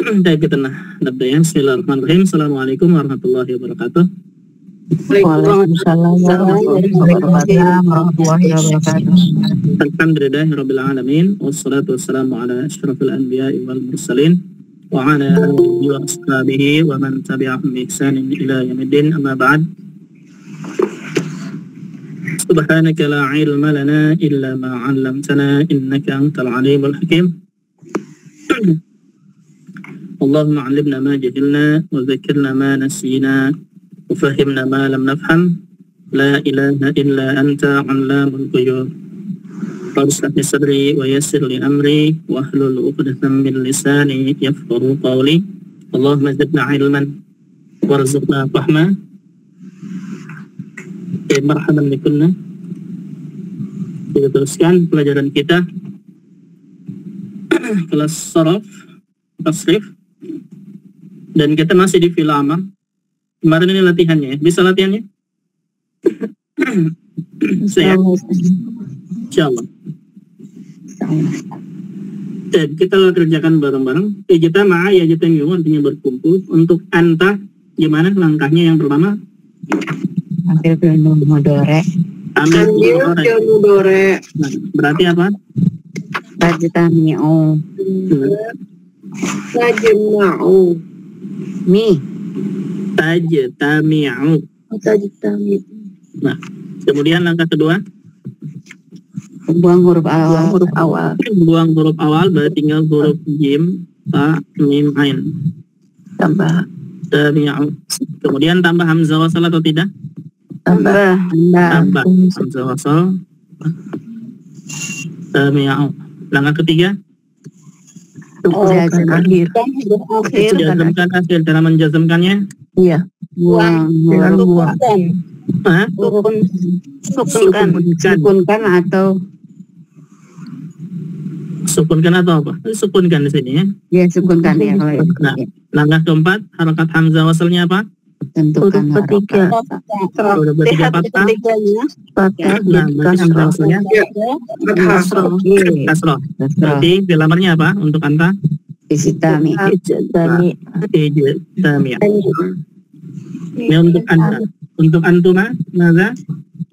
Baik, kita nabda ya. Bismillahirrahmanirrahim. Assalamualaikum warahmatullahi wabarakatuh. Waalaikumsalam warahmatullahi wabarakatuh. Alhamdulillahirabbil alamin wassalatu wassalamu ala asyrafil anbiya'i wal mursalin wa ala alihi wa ashabihi wa man tabi'ahum bi ihsanin ila yaumiddin, amma ba'd. Subhanaka la ilma lana illa ma 'allamtana innaka antal alimul hakim. Allahumma 'allimna ma jahilna wa dhakkirna ma nasina wa fahimna ma lam nafham. La ilaha illa anta 'allamul ghuyub. Farsah sadri wa yassir li amri wa hlul 'uqdatam min lisani yafqahu qawli. Allahumma zidna ilman warzuqna fahma. Marhaban bikunna. Kita teruskan pelajaran kita kelas saraf tasrif, dan kita masih di fi'il amr. Kemarin ini latihannya ya. Bisa latihannya? Saya insyaallah. Dan kita kerjakan bareng-bareng. Ijtama'a yajtami'u artinya berkumpul. Untuk anta gimana langkahnya? Yang pertama Ambil fi'il mudhari. ambil fi'il mudhari. Nah, berarti apa? Tajtami'u. Tajma'u. Mi. Tajtami'u. Tajtami'u. Nah, kemudian langkah kedua, Buang huruf awal. buang huruf awal, berarti tinggal huruf jim, ta, mim, ain. Tambah. Tami'u. Kemudian tambah hamzah wasal atau tidak? Tambah. Tambah hamzah wasal. Tami'u. Langkah ketiga, Jazm akhir. jazmkan akhir. Cara menjazmkannya? Iya. Buang. Hah? Sukunkan atau Sukunkan atau apa? Sukunkan di sini ya. ya sukunkan ya kalau itu. Nah, langkah keempat, harakat hamzah wasalnya apa? Tentukan Ketiga. Huruf ketiga fathah. Nah, berarti hamzah wasalnya kasroh. Berarti filamernya apa untuk anta? Istami. Ijtami'. Ini untuk anta. Untuk antuma, maka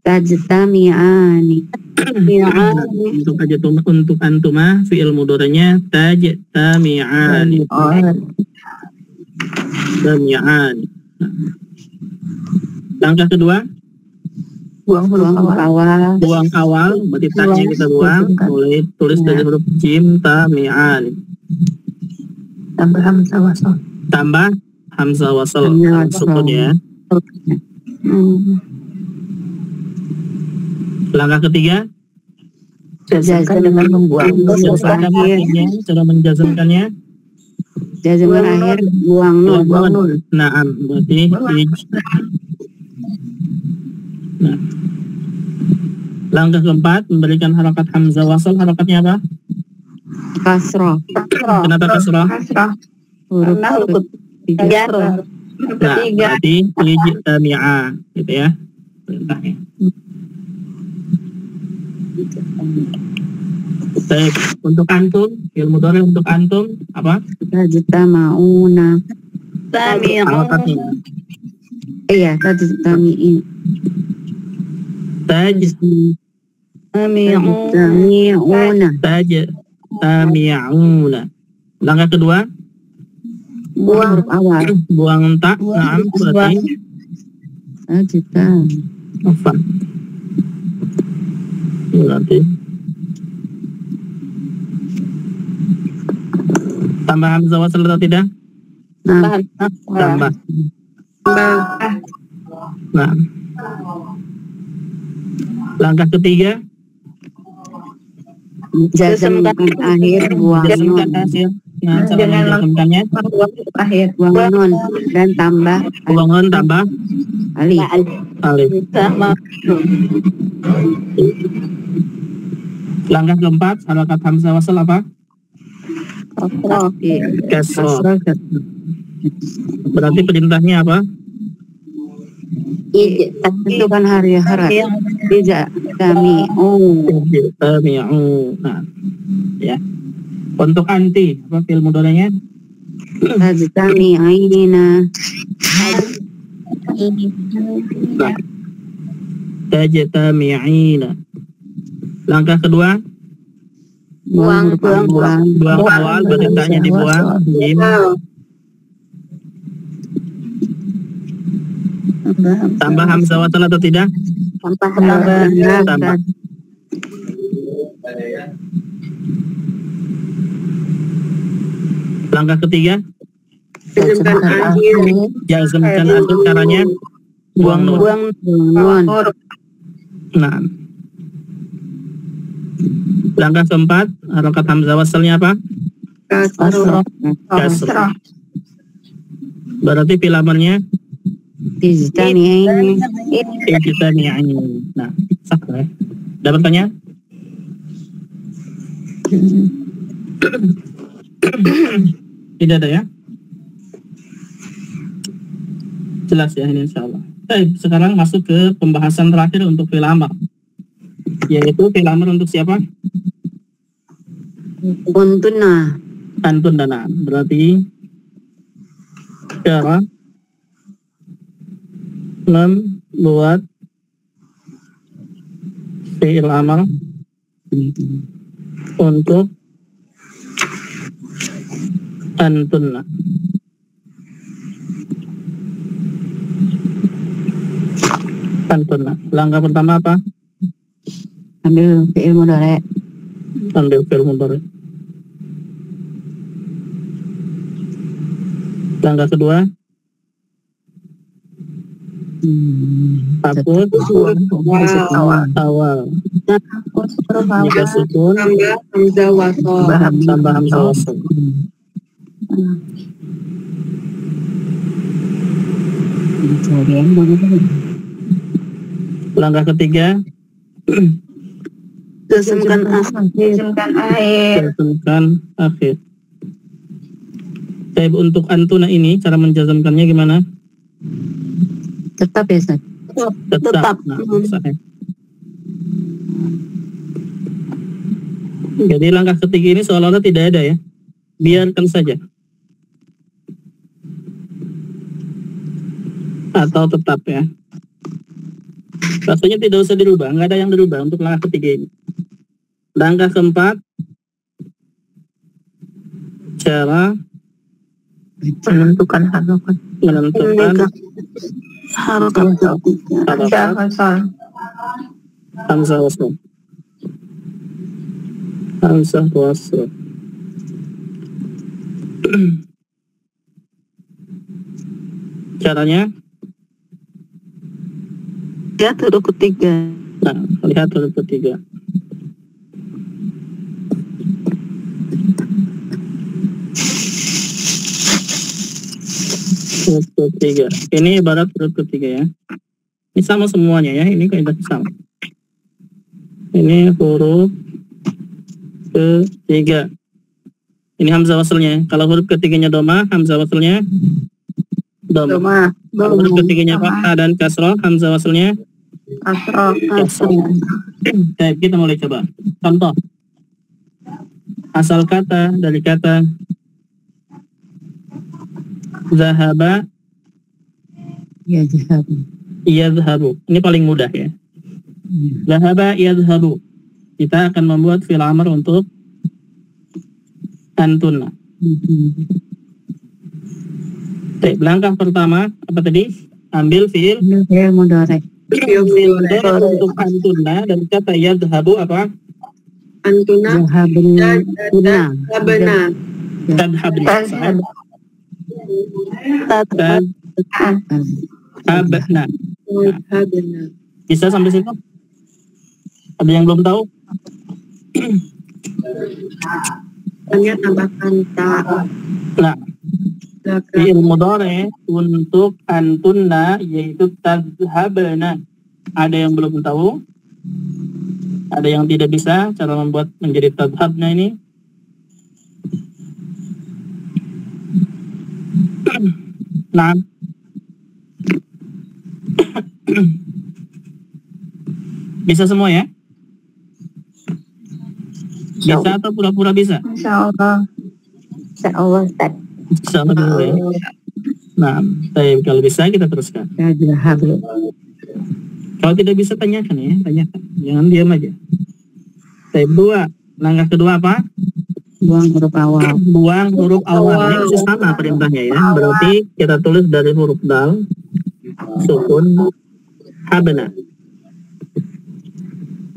Tajtami'ani. untuk antuma fi'il mudhari'nya tajtami'ani. Tajtami'ani. Langkah kedua, Buang awal. buang awal, berarti tanya kita buang, mulai tulis dari huruf jim, ta, mi'an. Tambah hamzah wasal. Tambah hamzah wasal, sukun ya. Langkah ketiga, Jazm dengan membuang jazmkan akhirnya, cara menjazmkannya. Jazm akhir buang nul. Naam, berarti nah. Langkah keempat, memberikan harakat hamzah wasal. Harakatnya apa? Kasroh. Kenapa kasrah? Huruf ketiga. Nah, berarti ijtami'a gitu ya perintahnya. Baik, untuk antum, fi'il mudhari untuk antum apa? Tajtama'una. Harakatnya Iya, tajtami'in. Tajtami'una. Tajtami'una. Langkah kedua, Buang huruf awal. buang ta. Naam, berarti Tajtam. apa? Berarti tambah hamzah wasal atau tidak? Nah, Tambah. Nah, langkah ketiga, jazm akhir buang jazmkan nun. hasil. Nah, cara menjazmkannya, Akhir buang nun dan tambah buang nun tambah alif. alif. Langkah keempat, harakat hamzah wasal apa? Kasroh. Berarti perintahnya apa? Tentukan hari harat. Tidak kami. Ijtami'u. Nah, ya. Untuk anti, apa fi'il mudhari'nya? tajtami'ina. Tajtami'ina. Langkah kedua, Buang buang awal, berarti taknya dibuang. Jim. Tambah hamzah wasal atau tidak? Tambah. Langkah ketiga, jazmkan akhir, caranya buang nun. nun. Nah. Langkah keempat, harokat hamzah wasalnya apa? Kasrah. Berarti filamernya Tajtami'ina. ijtami'ani. Nah, sah ya. Dapat tanya? Tidak ada ya? Jelas ya ini insyaallah. Baik, sekarang masuk ke pembahasan terakhir untuk fi'il amr. Yaitu fi'il amr untuk siapa? Untuna. Antun dan an. Berarti cara membuat fi'il amr untuk antunna. Antunna. Langkah pertama apa? Ambil fi'il mudhari'. Ambil fi'il mudhari'. Langkah kedua, hapus awal. Jika sukun, tambah hamzah wasal. Langkah ketiga, Jazmkan akhir. jazmkan akhir. Baik, untuk antuna ini cara menjazmkannya gimana? Tetap ya, Ustaz? Tetap. Nah, sahih. Jadi langkah ketiga ini seolah-olah tidak ada ya. Biarkan saja. Atau tetap ya. Rasanya tidak usah dirubah, nggak ada yang dirubah untuk langkah ketiga ini. Langkah keempat, cara Menentukan harokat. Harokat hamzah wasl. Hamzah wasl. Caranya? Lihat huruf ketiga. Nah, lihat huruf ketiga. Huruf ketiga. Ini ibarat huruf ketiga ya. Ini sama semuanya ya. Ini kaidah sama. Ini huruf ketiga. Ini hamzah wasalnya. Kalau huruf ketiganya doma, hamzah wasalnya doma. Kalau huruf ketiganya fathah dan kasroh, hamzah wasalnya kasroh. Baik, kita mulai coba. Contoh. Asal kata dari kata zahaba yadhhabu. Ini paling mudah ya. Zahaba yadhhabu. Kita akan membuat fi'il amr untuk antunna. Baik, langkah pertama apa tadi? Ambil fi'il mudhari'. Fi'il mudhari' untuk antunna dan kata yadhhabu apa? Antuna. Tadhabna. Tadhabna. Tadhabna. Bisa sampai situ? Ada yang belum tahu? Hanya tambahkan ta. Nah, fi'il mudhari' untuk antunna yaitu tadhabna. Ada yang belum tahu? Ada yang tidak bisa cara membuat menjadi tadhabna ini? Nah. Bisa semua ya? Bisa atau pura-pura bisa? Insyaallah. Insyaallah, Ustaz. Sama dulu ya. Nah, kalau bisa kita teruskan. Yadhhabu. Kalau tidak bisa tanyakan ya, tanyakan. Jangan diam aja. Dua. Langkah kedua apa? Buang huruf awal. Buang huruf awal. Ini masih sama perintahnya ya. Berarti kita tulis dari huruf dal, sukun, habna.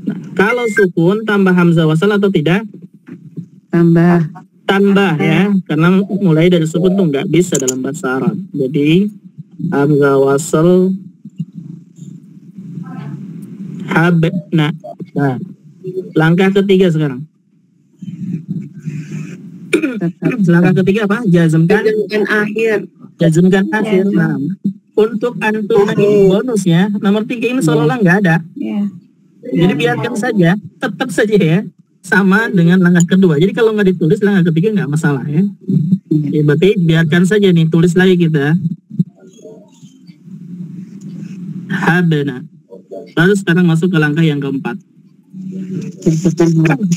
Nah, kalau sukun tambah hamzah wasal atau tidak? Tambah ya, karena mulai dari sukun tuh nggak bisa dalam bahasa Arab. Jadi hamzah wasal habna. Nah, langkah ketiga sekarang. Langkah ketiga apa? Jazmkan akhir. Jazmkan akhir. Nah, untuk antuna ini bonus ya. Nomor 3 ini seolah-olah nggak ada. Jadi biarkan saja, tetap saja ya, sama dengan langkah kedua. Jadi kalau nggak ditulis langkah ketiga nggak masalah ya. Ya berarti biarkan saja nih, tulis lagi kita. Habna. Lalu sekarang masuk ke langkah yang keempat.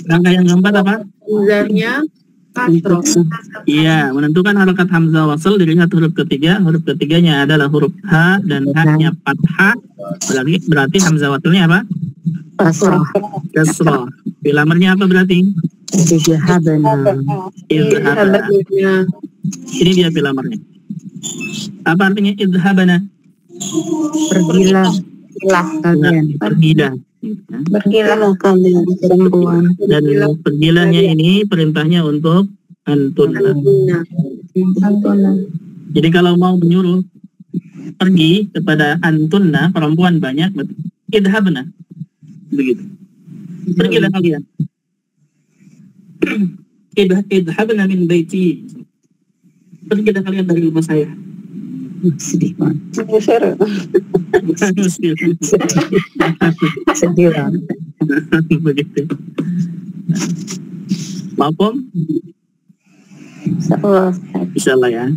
Langkah yang keempat apa? Hamzahnya kasroh. Iya, menentukan harokat hamzah wasal dilihat huruf ketiga. Huruf ketiganya adalah huruf H dan H-nya fathah. Berarti hamzah wasalnya apa? Kasroh. Filamernya apa berarti? Idhabna. Idhabna. Ini dia filamernya. Apa artinya idhabna? Pergilah kalian. Pergilah. Pergilah kalian perempuan. Dan pergilahnya ini perintahnya untuk antuna. Jadi kalau mau menyuruh pergi kepada antuna, perempuan banyak, idhabna. Begitu. Pergilah kalian. Idhabna min baiti. Pergilah kalian dari rumah saya. Sedih banget. Sedih banget. Begitu. Paham? Insyaallah ya.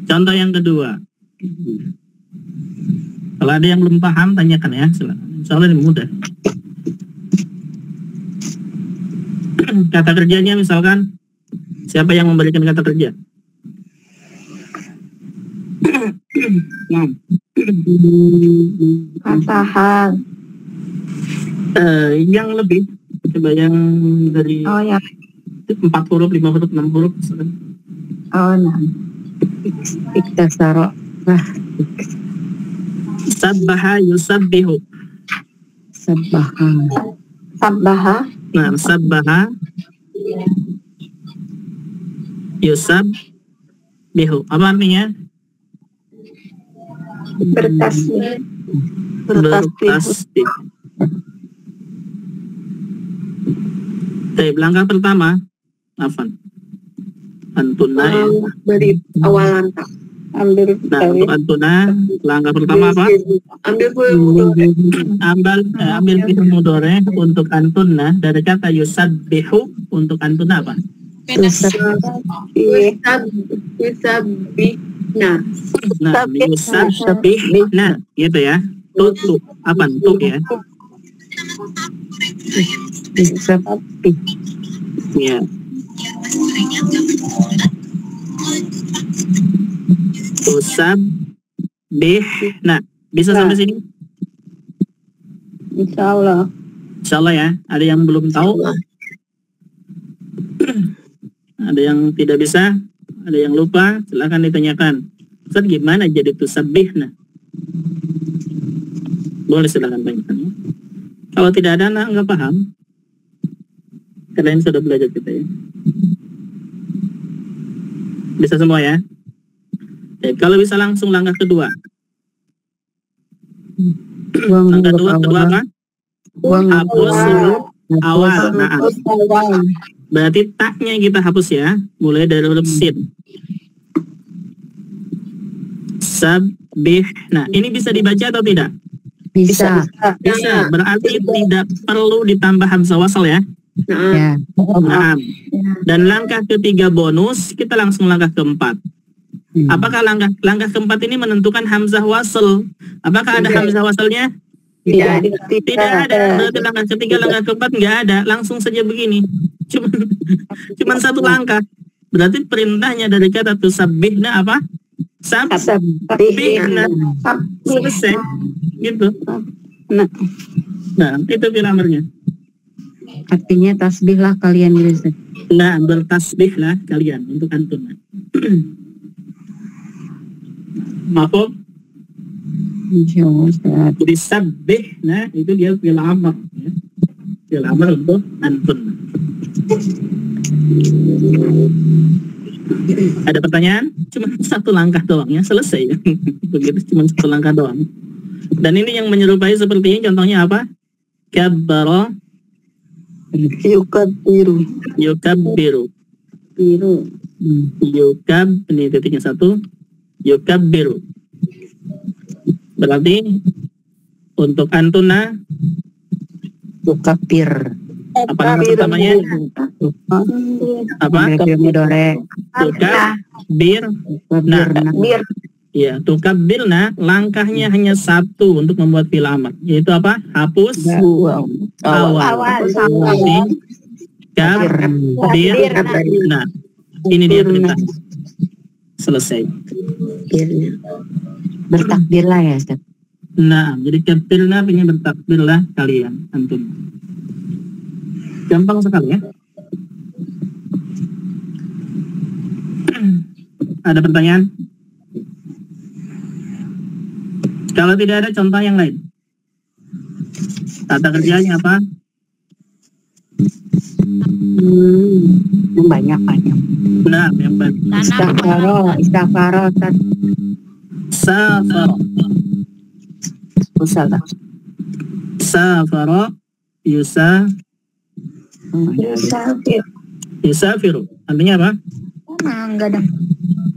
Contoh yang kedua. Kalau ada yang belum paham tanyakan ya. Insyaallah ini mudah. Kata kerjanya misalkan, siapa yang memberikan kata kerja? Fatahan. Yang lebih, coba yang dari 4 huruf, 5 huruf, 6 huruf. Iktasara. Sabbaha yusabbihu. Sabbaha. Nah, sabbaha yusabbihu. Apa artinya? Bertasbih. Bertasbih. Baik, langkah pertama, Afan. Antuna ya. Dari awalan tak. Ambil. Nah, untuk antuna, langkah pertama apa? Ambil fi'il Ambil fi'il mudhari untuk antuna dari kata yusabbihu. Untuk antuna apa? Yusabbihna. Nah, yusabbihna gitu ya. Tuh apa? Tuh ya. Ya. Yusabbihna. Bisa sampai sini? Insyaallah. Insyaallah ya. Ada yang belum tahu? Ada yang tidak bisa? Ada yang lupa? Silakan ditanyakan. Ustaz, gimana jadi tusabbihna? Boleh silakan tanyakan ya. Kalau tidak ada anak nggak paham, kalian sudah belajar kita ya. Bisa semua ya. Kalau bisa langsung langkah kedua. Langkah kedua apa? Hapus huruf awal. Nah, berarti taknya kita hapus ya, mulai dari huruf sin. Sabbih. Nah, ini bisa dibaca atau tidak? Bisa. Bisa. Berarti tidak perlu ditambah hamzah wasal ya. Ya. Nah, dan langkah ketiga bonus, kita langsung langkah keempat. Apakah langkah keempat ini menentukan hamzah wasal? Apakah ada hamzah wasalnya? Tidak ada. Berarti langkah ketiga, langkah keempat nggak ada. Langsung saja begini. Cuman satu langkah. Berarti perintahnya dari kata tusabbihna apa? Sabbihna. Selesai. Gitu. Nah, itu fi'il amarnya. Artinya tasbihlah kalian gitu Ustaz. Nah, bertasbihlah kalian untuk antum. Maaf. Insyaallah Ustaz. Jadi sabbih, nah itu dia fi'il amr ya. Fi'il amr untuk antum. Ada pertanyaan? Cuma satu langkah doang ya, selesai. Begitu, cuma satu langkah doang. Dan ini yang menyerupai seperti ini, contohnya apa? Kabbara Yukabbiru. yukabbiru. Yukab, ini titiknya satu. Yukabbiru. Berarti untuk antuna Yukabir. apa nama pertamanya? Apa? Fi'il mudhari. Tukabbir. Nah, Bir. ya, tukabbirna langkahnya hanya satu untuk membuat fi'il amr, yaitu apa? Hapus awal. Kabbir. Nah, ini dia perintah. Selesai. Bertakbirlah ya Ustaz. Nah, jadi kabbirna pengen bertakbirlah kalian antum. Gampang sekali ya. Ada pertanyaan? Kalau tidak ada, contoh yang lain. Kata kerjanya apa? Banyak. Nah, yang baik. Istighfar Ustaz. Safara. Usaha. Safara yusafiru. Artinya apa? Enggak ada.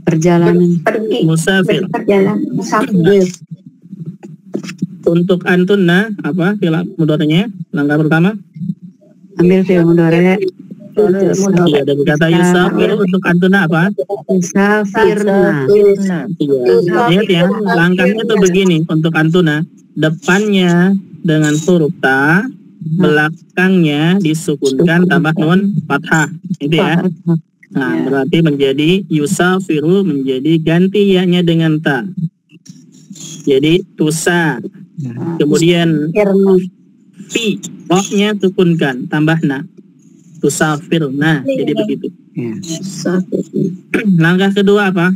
Perjalanan. Pergi. Musafir. Berjalan. Musafir. Untuk antunna apa fi'il mudhari'nya? Langkah pertama. Ambil fi'il mudhari. Iya, dari kata yusafiru untuk antunna apa? Musafirna. Iya. Lihat ya, langkahnya tuh begini untuk antuna. Depannya dengan huruf ta, belakangnya disukunkan tambah nun fathah. Itu ya. Nah, berarti menjadi yusafiru, menjadi ganti ya-nya dengan ta. Jadi tusa. Kemudian fi, rohnya sukunkan, tambah na. Tusafirna. Jadi begitu. Ya. Langkah kedua apa?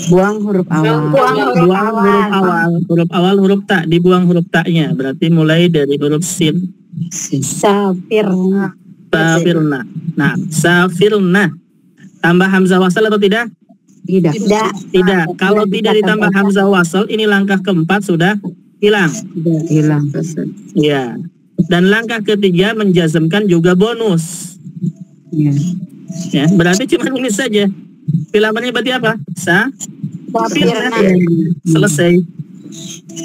Buang huruf awal. Buang huruf awal. Huruf awal huruf ta, dibuang huruf ta-nya. Berarti mulai dari huruf sin. Safirna. Safirna. Nah, safirna. Tambah hamzah wasal atau tidak? Tidak. Tidak. Kalau tidak ditambah hamzah wasal, ini langkah keempat sudah hilang. Hilang. Ya. Dan langkah ketiga menjazmkan juga bonus. Ya. Ya, berarti cuma ini saja. Filamannya berarti apa? Safirna. Selesai.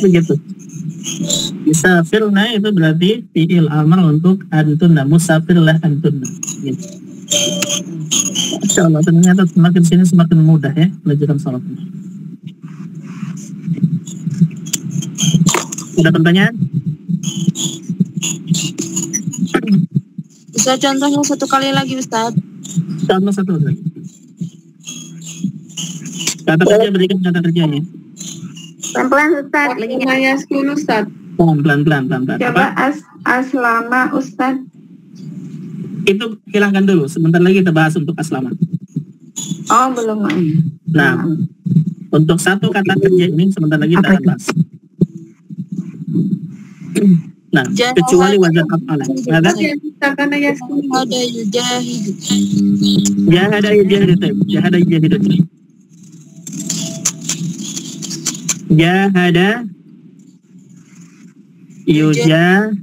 Begitu. Musafirna itu berarti fi'il amr untuk antunna. Musafirlah antunna. Gitu. Insyaallah ternyata semakin sini semakin mudah ya pelajaran salat. Ada pertanyaan? Bisa contohnya satu kali lagi Ustaz? Contoh satu lagi. Kata kerja, berikan kata kerjanya. Pelan-pelan Ustaz. Lagi nanya 10 Ustaz. Pelan-pelan. Coba aslama Ustaz. Itu hilangkan dulu. Sebentar lagi kita bahas untuk aslama. Oh, belum. Nah, untuk satu kata kerja ini sebentar lagi kita akan bahas. Nah, kecuali wajah kafalah. Ada yujahidu. Jahada yujahidu. Jahada yujahidu.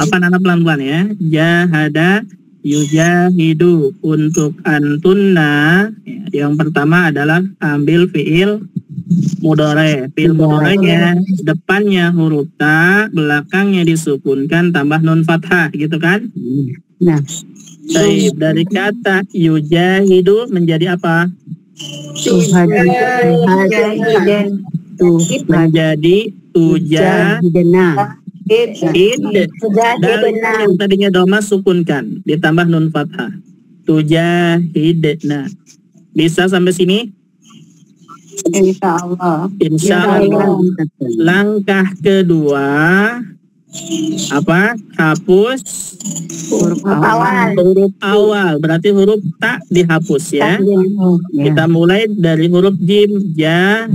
Apa nana pelan-pelan ya? Jahada yujahidu. Untuk antunna yang pertama adalah ambil fi'il mudhari. Fi'il mudhari'nya depannya huruf ta, belakangnya disukunkan tambah nun fathah, gitu kan? Nah, Baik, dari kata yujahidu menjadi apa? Menjadi tujahidna. Dan yang tadinya doma sukunkan ditambah nun fathah. tujahidna. Bisa sampai sini? Insya Allah. Insya Allah. Langkah kedua apa? Hapus Huruf awal. huruf awal. Berarti huruf ta dihapus ya. Kita mulai dari huruf jim, ja,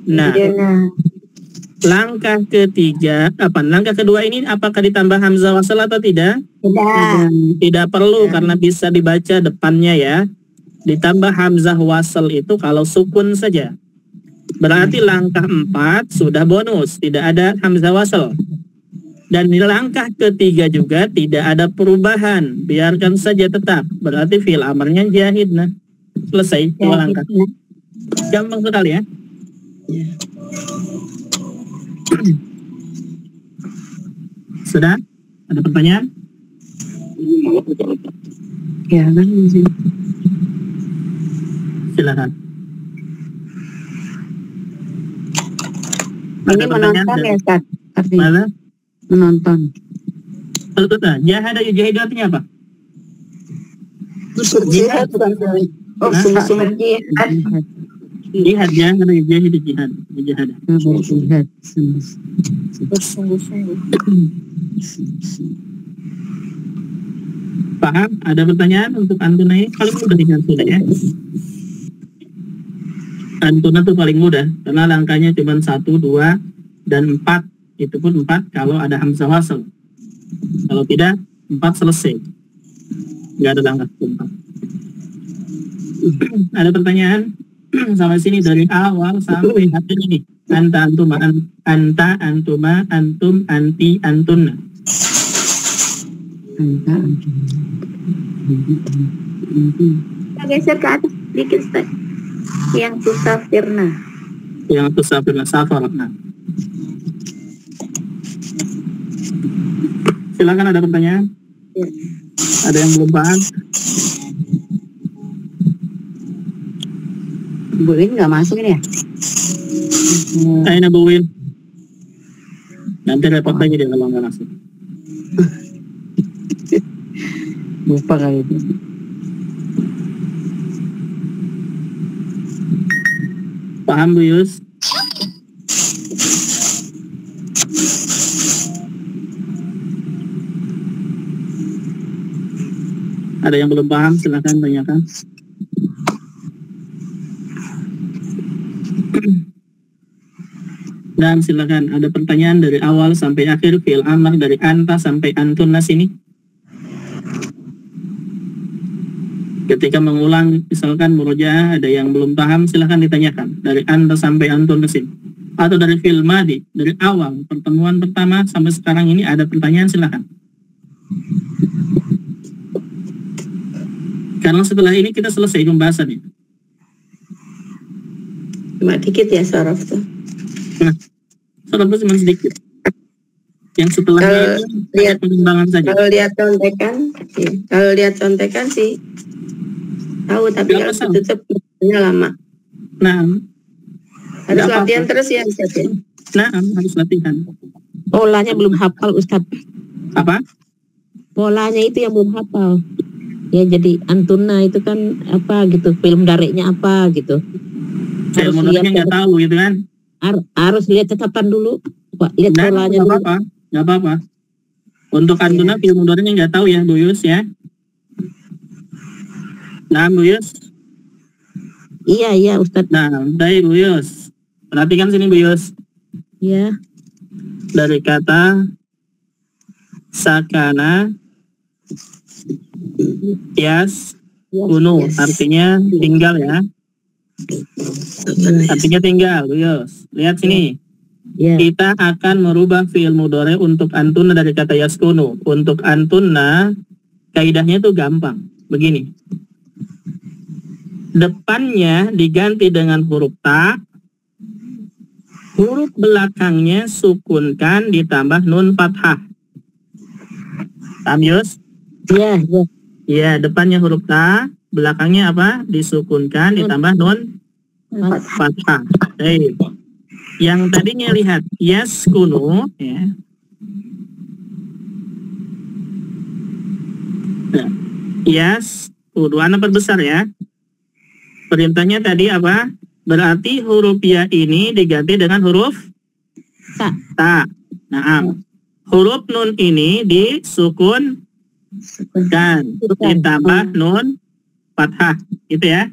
nah. Langkah ketiga apa? Langkah kedua ini apakah ditambah hamzah wasal atau tidak? Tidak perlu karena bisa dibaca depannya ya. Ditambah hamzah wasal itu kalau sukun saja. Berarti langkah 4 sudah bonus, tidak ada hamzah wasal. Dan di langkah ketiga juga tidak ada perubahan, biarkan saja tetap. Berarti fi'il amarnya jahidna. Selesai dua langkah. Gampang sekali ya. Sudah? Ada pertanyaan? Ya, kan. Silakan. Ini menonton ya, Ustaz? Artinya Mana? menonton. Jahada yujahidu artinya apa? Jihad bukan Jihad ya, ada yujahidu jihad. Jihad. Jihad. Paham? Ada pertanyaan untuk Antuna ini? Paling mudah dengan sudah ya. Antuna tuh paling mudah karena langkahnya cuma 1, 2, dan 4. Itu pun 4 kalau ada hamzah wasal. Kalau tidak 4 selesai. Nggak ada langkah keempat. Ada pertanyaan? Sampai sini dari awal sampai akhir ini. Anta, antuma, anta, antuma, antum, anti, antuna. Kita geser ke atas sedikit, Ustaz. Yang tusafirna. Yang tusafirna safarna. Silakan, ada pertanyaan? Ya. Ada yang belum paham? Bu Win nggak masuk ini ya? Aina Bu Win. Nanti repot lagi dia kalau nggak masuk. Lupa kali itu. Paham Bu Yus? Ada yang belum paham? Silakan tanyakan. Dan silakan ada pertanyaan dari awal sampai akhir fi'il amr dari anta sampai antunnas ini. Ketika mengulang misalkan murojaah ada yang belum paham silakan ditanyakan dari anta sampai antunnas ini. Atau dari fi'il madi dari awal pertemuan pertama sampai sekarang ini ada pertanyaan silakan. Karena setelah ini kita selesai pembahasannya. Cuma dikit ya sorof tuh. Nah, sorof cuma sedikit. Yang setelahnya lihat pengembangan saja. Kalau lihat contekan sih tahu, tapi kalau tutup lama. Nah, harus latihan terus ya, Ustaz. Nah, harus latihan. Polanya belum hafal, Ustaz. Apa? Polanya itu yang belum hafal. Ya jadi antuna itu kan apa gitu, film dareknya apa gitu. Film dareknya nggak tahu gitu kan? Harus lihat catatan dulu, Pak. Lihat polanya dulu. Nggak apa-apa. Untuk antuna film dareknya nggak tahu ya, Bu Yus ya. Nah, Bu Yus. Iya Ustaz. Nah, baik Bu Yus. Perhatikan sini Bu Yus. Iya. Dari kata sakana Yas kuno artinya tinggal ya. Artinya tinggal, Bu Yus. Lihat sini. Ya. Kita akan merubah fi'il mudhari untuk antuna dari kata yaskunu. Untuk antuna kaidahnya itu gampang. Begini. Depannya diganti dengan huruf ta. Huruf belakangnya sukunkan ditambah nun fathah. Paham, Yus? Iya. Ya, depannya huruf ta, belakangnya apa? Disukunkan ditambah nun fathah. Baik. Yang tadinya lihat yaskunu ya. Nah, Anak perbesar ya. Perintahnya tadi apa? Berarti huruf ya ini diganti dengan huruf ta. Nah, huruf nun ini disukunkan, ditambah nun fathah, gitu ya.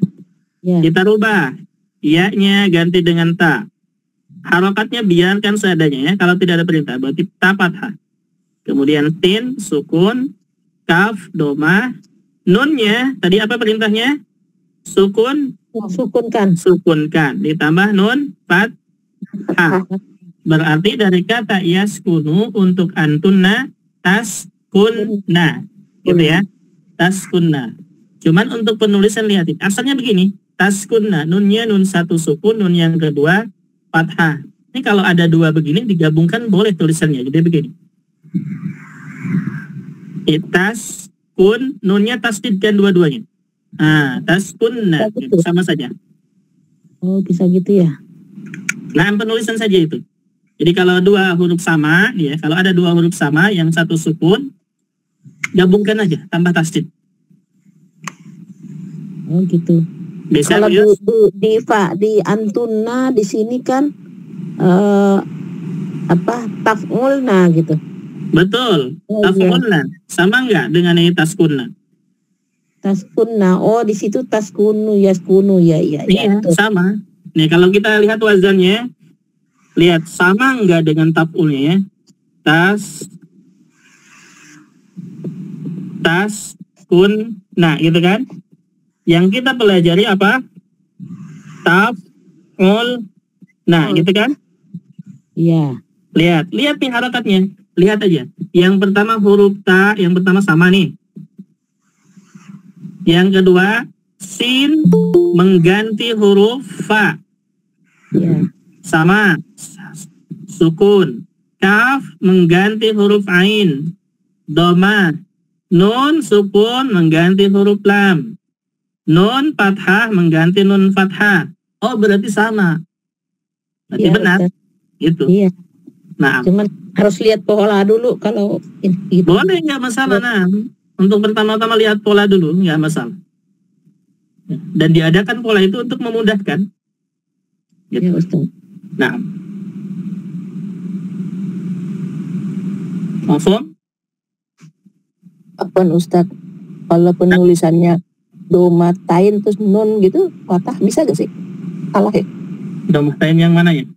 Ya. Kita rubah, ya-nya ganti dengan ta. Harokatnya biarkan seadanya ya. Kalau tidak ada perintah, berarti ta fathah. Kemudian tin, sukun, kaf, domah. Nunnya, tadi apa perintahnya? Sukunkan. Sukunkan. Ditambah nun fathah. Berarti dari kata yaskunu untuk antunna taskunna, gitu ya, taskunna. Cuman untuk penulisan lihat, asalnya begini, taskunna, nunnya nun satu sukun, nun yang kedua fathah. Ini kalau ada dua begini digabungkan boleh tulisannya, jadi begini. Taskun, nunnya tasdid kan dua-duanya. Taskunna, gitu, sama saja. Oh, bisa gitu ya. Nah, penulisan saja itu. Jadi kalau dua huruf sama, ya, kalau ada dua huruf sama, yang satu sukun, gabungkan aja, tambah tasdid. Oh gitu. Bisa Kalau Yus? di antunna di sini kan taf'ulna gitu. Betul, Oh, iya. taf'ulna. Sama enggak dengan ini taskunna? Taskunna. Oh, di situ taskunu, yaskunu, ya. Iya, Betul. sama. Nih, kalau kita lihat wazannya, lihat sama enggak dengan taf'ulnya ya? Taskunna, gitu kan? Yang kita pelajari apa? Taf'ul. Nah, gitu kan? Iya. Lihat nih harakatnya. Lihat aja. Yang pertama huruf ta, yang pertama sama nih. Yang kedua, sin mengganti huruf fa. Iya. Sama. Sukun. Kaf mengganti huruf ain. Doma. Nun sukun mengganti huruf lam. Nun fathah mengganti nun fathah. Oh, berarti sama. Berarti Iya, benar. betul. Gitu. Iya. Nah, Cuman harus lihat pola dulu kalau gitu. boleh, nggak masalah. Nah, untuk pertama-tama lihat pola dulu, nggak masalah. Dan diadakan pola itu untuk memudahkan. Gitu. Ya, Ustaz. Nah, langsung. Apa Ustaz? Kalau penulisannya domatain terus nun gitu, patah bisa gak sih? Salah ya? Domatain yang mana ya?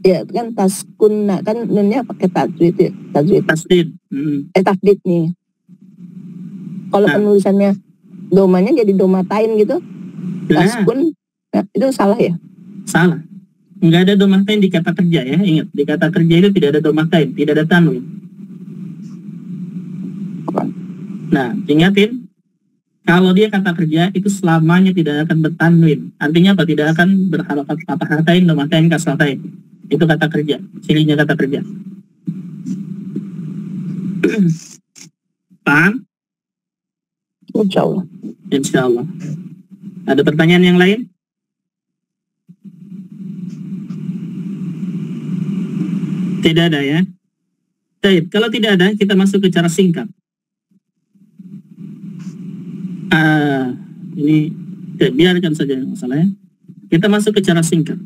Ya kan taskunna kan nunnya pakai tajwid ya, tajwid. Tasdid. Tasdid nih. Kalau Nah. penulisannya domanya jadi domatain gitu, Nah, taskun, nah, itu salah ya? salah. Nggak ada domatain di kata kerja ya. Ingat, di kata kerja itu tidak ada domatain, tidak ada tanwin. Nah, ingatin, kalau dia kata kerja itu selamanya tidak akan bertanwin. Artinya apa? Tidak akan berharakat patah-hatain, domatain, kasratain. Itu kata kerja, cirinya kata kerja. Paham? Insya Allah. Insya Allah. Ada pertanyaan yang lain? Tidak ada ya? Baik, kalau tidak ada, kita masuk ke cara singkat. Ini biarkan saja masalahnya. Kita masuk ke cara singkat.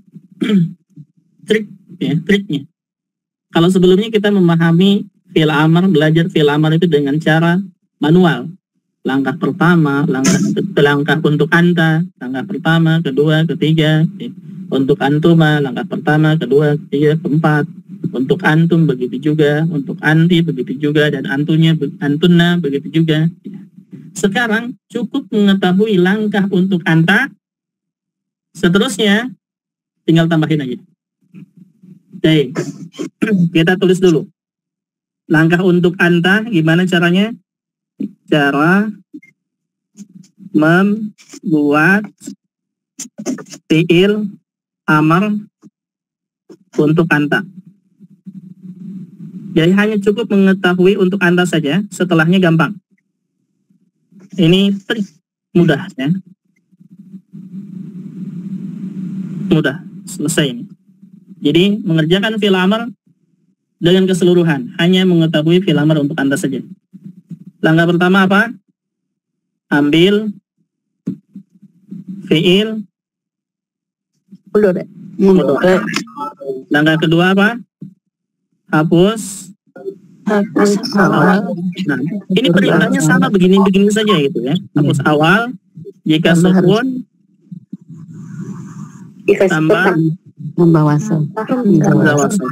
Triknya. Kalau sebelumnya kita memahami fi'il amar, belajar fi'il amar itu dengan cara manual. Langkah pertama, langkah untuk anta, langkah pertama, kedua, ketiga. Untuk antuma, langkah pertama, kedua, ketiga, keempat. Untuk antum begitu juga, untuk anti begitu juga, dan antunna begitu juga. Sekarang cukup mengetahui langkah untuk anta, seterusnya tinggal tambahin aja. Oke, kita tulis dulu. Langkah untuk anta, gimana caranya? Cara membuat fi'il amar untuk anta. Jadi hanya cukup mengetahui untuk anta saja, setelahnya gampang. Ini trik mudah ya. Mudah, selesai ini. Jadi mengerjakan fi'il amar dengan keseluruhan, hanya mengetahui fi'il amar untuk anta saja. Langkah pertama apa? ambil fiil Mundur. langkah kedua apa? Hapus awal. Nah, ini perintahnya sama begini-begini saja gitu ya. Hapus awal, jika sukun tambah Tambah wasal. hamzah wasal.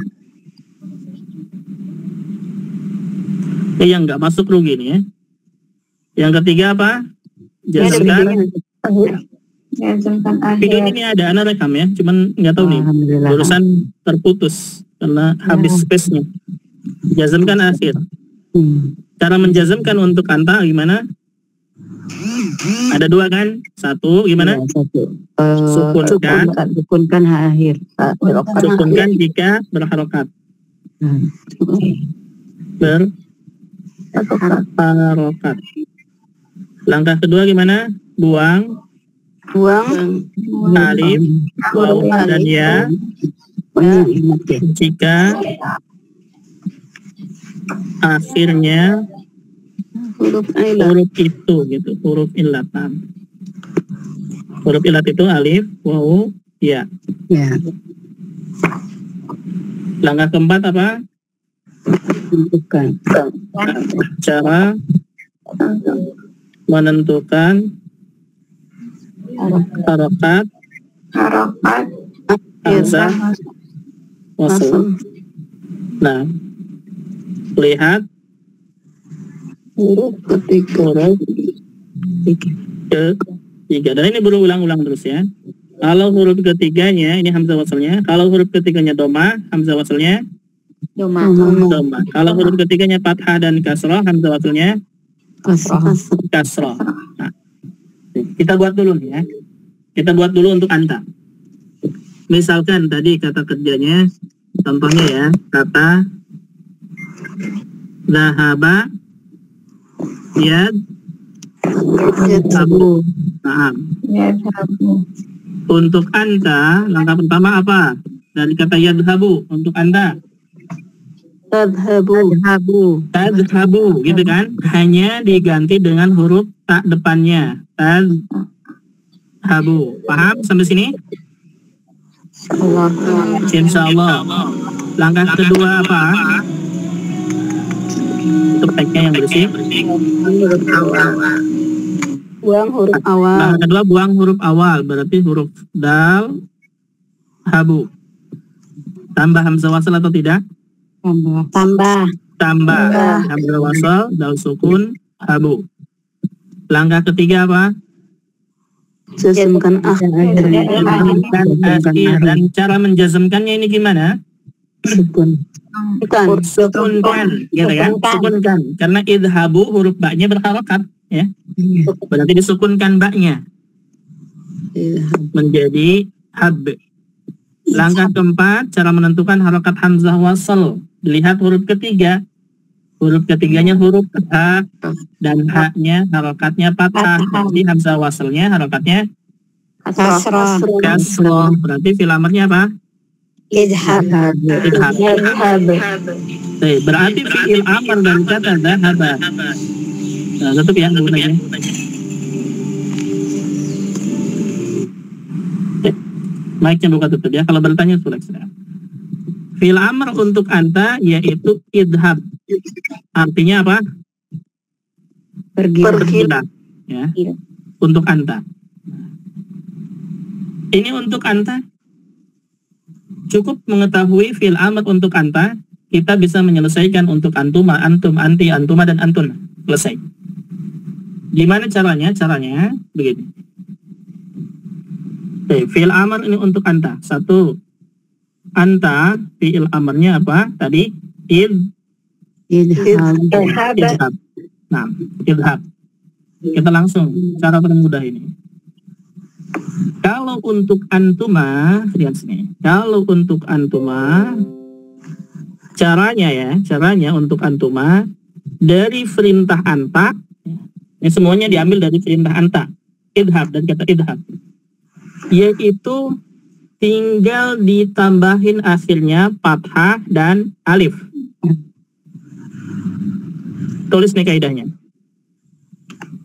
Yang nggak masuk rugi nih ya. Yang ketiga apa? Jazmkan. Jazmkan Video akhir. ini ada anak rekam ya, cuman nggak tahu nih. Alhamdulillah. Barusan terputus karena habis space-nya. Jazmkan akhir. Cara menjazmkan untuk anta gimana? Ada dua kan? Satu gimana? Ya, satu. Sukunkan. Sukunkan akhir. Sukunkan jika berharokat. Berharokat. Langkah kedua gimana? Buang alif, waw, dan ya jika akhirnya huruf itu gitu, huruf illatan. Huruf illat itu alif, waw, ya. Ya. Langkah keempat apa? Tentukan. Cara menentukan harokat hamzah wasl. Nah, lihat huruf ketiga. Dan ini berulang-ulang terus ya. Kalau huruf ketiganya ini hamzah wasalnya, kalau huruf ketiganya doma, hamzah wasalnya doma. Kalau huruf ketiganya fathah dan kasrah, hamzah wasalnya kasrah. Nah, kita buat dulu nih ya. Kita buat dulu untuk anta. Misalkan tadi kata kerjanya, contohnya ya, kata zahaba yadhabu. Nah, untuk anta, langkah pertama apa? Dari kata yadhabu untuk anta. Tadhabu, gitu kan? Hanya diganti dengan huruf tak depannya. Tadhabu. Paham sampai sini? Insya Allah. Langkah kedua apa? Untuk tagnya yang bersih. Buang huruf awal. Langkah kedua buang huruf awal. Berarti huruf dal, habu. Tambah hamzah wasal atau tidak? Tambah. Hamzah wasal, dal sukun, habu. Langkah ketiga apa? Jazmkan akhir. Jazmkan akhir. Dan cara menjazmkannya ini gimana? Sukunkan, gitu kan? Sukunkan. Karena idhabu huruf baknya berharokat, ya. Berarti disukunkan baknya menjadi hab. Langkah keempat, cara menentukan harokat hamzah wasal. Dilihat huruf ketiga. Huruf ketiganya huruf ha dan haknya harokatnya fathah. Jadi hamzah wasalnya harokatnya kasroh. Berarti fil amarnya apa? Idhab. Berarti fi'il amar dari kata dhahaba. Nah, tutup ya gunanya. Mic-nya buka tutup ya. Kalau bertanya silakan. Fi'il amr untuk anta yaitu idhab. Artinya apa? Pergi. Ya. Untuk anta. Ini untuk anta. Cukup mengetahui fi'il amr untuk anta, kita bisa menyelesaikan untuk antuma, antum, anti, antuma, dan antun. Selesai. Gimana caranya? Caranya begini. Oke, fi'il amr ini untuk anta. Satu, anta, fi'il amarnya apa? Tadi idhab. Nah, idhab. Kita langsung cara paling mudah ini. Kalau untuk antuma, lihat sini. Kalau untuk antuma, caranya untuk antuma dari perintah anta. Ini semuanya diambil dari perintah anta. Idhab dan kata idhab. Yaitu tinggal ditambahin akhirnya fathah dan alif. Tulis nih kaidahnya.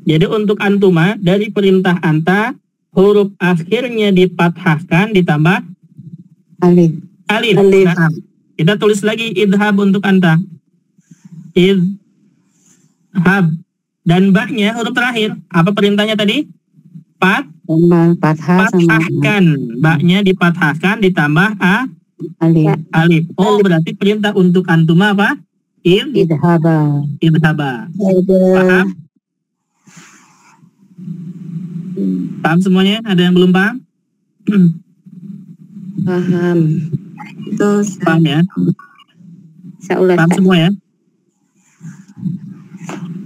Jadi untuk antuma dari perintah anta, huruf akhirnya dipathahkan ditambah Alif. alif. Alif. Nah, kita tulis lagi idhab untuk anta. Idhab. Dan ba-nya huruf terakhir. Apa perintahnya tadi? Tambah fathah sama Pathahkan. Ba-nya dipathahkan ditambah alif. alif. Oh, berarti perintah untuk antuma apa? Idhaba. Idhaba. Paham? Paham semuanya? Ada yang belum paham? Paham. Itu Paham ya? saya ulas. Paham semua ya?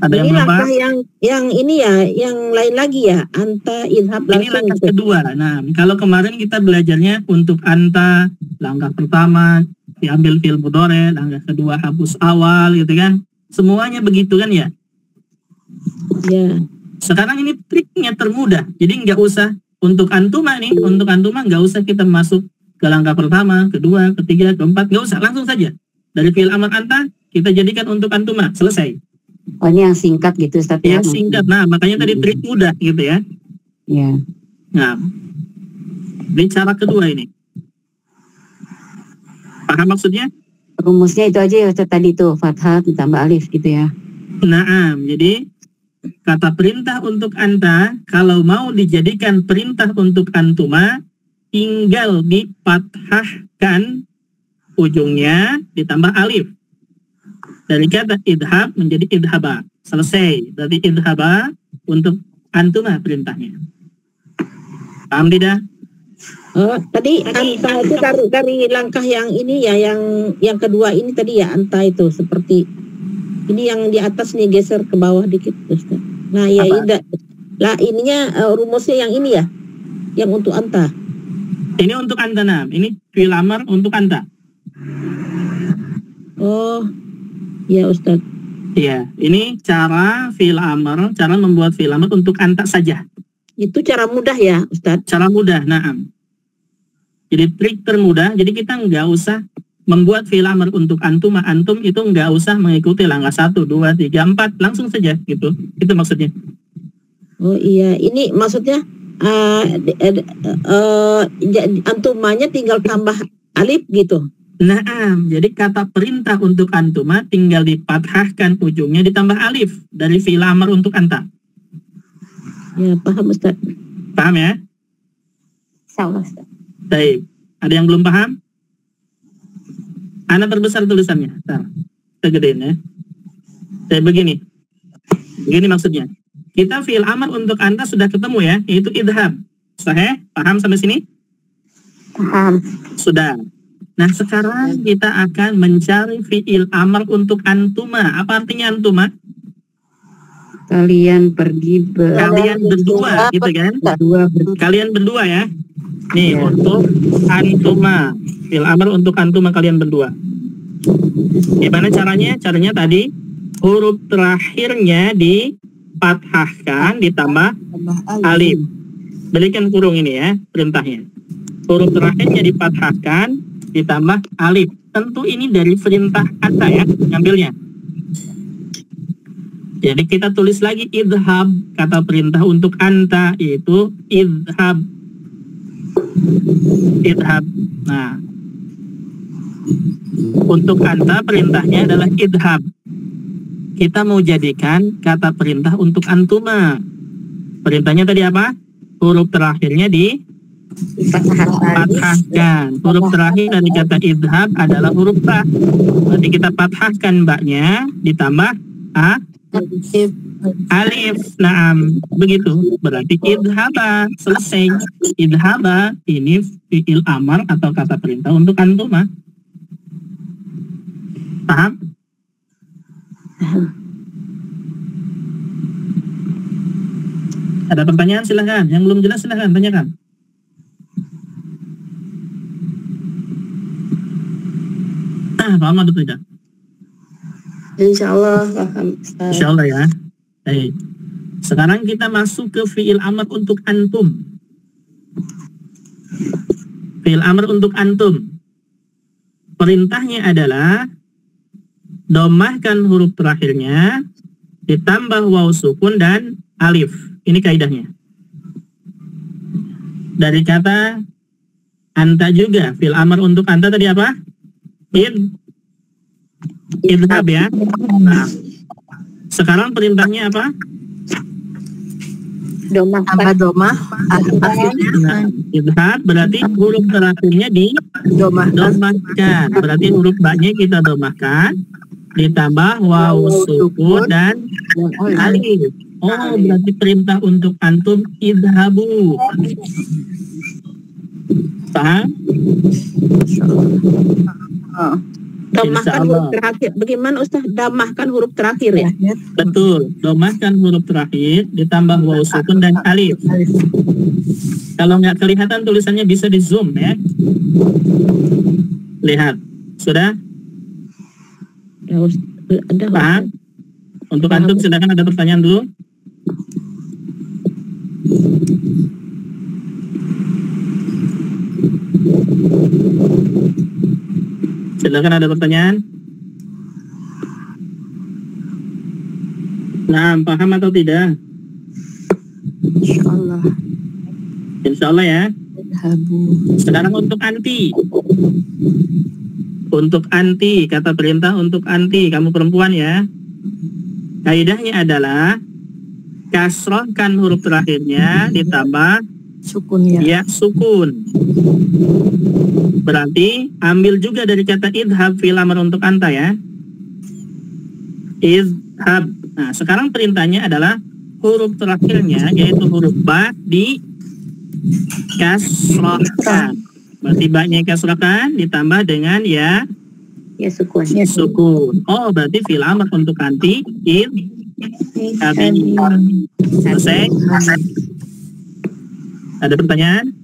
Ada yang Ini belum langkah paham? yang ini ya, yang lain lagi ya, anta idhab Ini langsung. langkah kedua. Nah, kalau kemarin kita belajarnya untuk anta, langkah pertama diambil fi'il mudhari, langkah kedua hapus awal gitu kan. Semuanya begitu kan ya? Ya. Sekarang ini triknya termudah. Jadi nggak usah untuk antuma nih, untuk antuma nggak usah kita masuk ke langkah pertama, kedua, ketiga, keempat, nggak usah, langsung saja. Dari fi'il amar anta kita jadikan untuk antuma, selesai. Oh, ini yang singkat gitu Ustaz Ya singkat. Nah, makanya tadi trik mudah gitu ya. Ya. Nah, ini cara kedua ini. Paham maksudnya? Rumusnya itu aja ya Ustaz tadi tuh, fathah ditambah alif gitu ya. Nah, jadi kata perintah untuk anta kalau mau dijadikan perintah untuk antuma tinggal dipathahkan ujungnya ditambah alif. Dari kata idhab menjadi idhaba. Selesai. Berarti idhaba untuk antuma perintahnya. Paham tidak? Oh, tadi anta itu dari langkah yang ini ya, yang kedua ini tadi ya, anta itu seperti ini yang di atas nih, geser ke bawah dikit Ustaz. Nah, ya Apa? tidak. Lah ininya rumusnya yang ini ya, yang untuk anta. Ini untuk anta, nah. Ini fi'il amar untuk anta. Oh, ya Ustaz. Iya, ini cara fi'il amar, cara membuat fi'il amar untuk anta saja. Itu cara mudah ya Ustaz. Cara mudah, naam. Jadi trik termudah, jadi kita nggak usah membuat fi'il amar untuk antuma, antum itu nggak usah mengikuti langkah 1, 2, 3, 4, langsung saja gitu. Itu maksudnya. Oh iya, ini maksudnya antumanya tinggal tambah alif gitu. Naam, jadi kata perintah untuk antuma tinggal dipathahkan ujungnya ditambah alif dari fi'il amar untuk anta. Ya, paham Ustaz. Paham ya? Saya ulas. Baik. Ada yang belum paham? Anak perbesar tulisannya. Ntar, kita gedein ya. Kayak begini. Begini maksudnya. Kita fi'il amar untuk anta sudah ketemu ya, yaitu idhab. Sahih? Paham sampai sini? Paham. Sudah. Nah, sekarang kita akan mencari fi'il amar untuk antuma. Apa artinya antuma? Kalian pergi Kalian berdua, gitu kan? Kalian berdua ya. Nih, Ya. untuk antuma. Fi'il amar untuk antuma kalian berdua. Gimana caranya? Caranya tadi, huruf terakhirnya dipathahkan ditambah alif. Berikan kurung ini ya, perintahnya. Huruf terakhirnya dipathahkan ditambah alif. Tentu ini dari perintah anta ya, ngambilnya. Jadi kita tulis lagi idhab, kata perintah untuk anta yaitu idhab. Idhab. Nah, untuk anta perintahnya adalah idhab. Kita mau jadikan kata perintah untuk antuma. Perintahnya tadi apa? Huruf terakhirnya dipathahkan. Huruf terakhir dari kata idhab adalah huruf ta. Berarti kita pathahkan mbaknya ditambah alif. Naam, begitu. Berarti idhaba, selesai. Idhaba ini fi'il amar atau kata perintah untuk antuma. Paham? Ada pertanyaan silahkan. Yang belum jelas silahkan tanyakan. Paham atau tidak? Insya Allah paham. Insya Allah ya. Baik. Sekarang kita masuk ke fi'il amr untuk antum. Fi'il amr untuk antum. Perintahnya adalah domahkan huruf terakhirnya ditambah waw sukun dan alif. Ini kaidahnya. Dari kata anta juga, fil amr untuk anta tadi apa? Idhab ya. Nah, sekarang perintahnya apa? Domah. Tambah domah. Nah, idhab berarti huruf terakhirnya domahkan. Berarti huruf ba-nya kita domahkan, ditambah waw sukun dan alif. Oh, berarti perintah untuk antum idhabu. Paham? Damahkan huruf terakhir. Bagaimana Ustaz? Damahkan huruf terakhir ya? Betul, domahkan huruf terakhir ditambah waw sukun dan alif. Kalau nggak kelihatan tulisannya bisa di zoom ya. Lihat, sudah? Ya, ada Paham? Untuk antum silakan, ada pertanyaan dulu. Silakan, ada pertanyaan. Nah, paham atau tidak? Insyaallah. Insya Allah ya. Idhabu. Sekarang untuk anti. Untuk anti, kata perintah untuk anti. Kamu perempuan ya. Kaidahnya adalah kasrohkan huruf terakhirnya ditambah Sukun ya. ya sukun. Berarti ambil juga dari kata idhab fil amr untuk anta ya. Idhab. Nah, sekarang perintahnya adalah huruf terakhirnya yaitu huruf ba di kasrohkan. Berarti ba-nya kasrohkan ditambah dengan ya sukun. sukun. Oh, berarti fil amr untuk anti idhab. Selesai. Ada pertanyaan?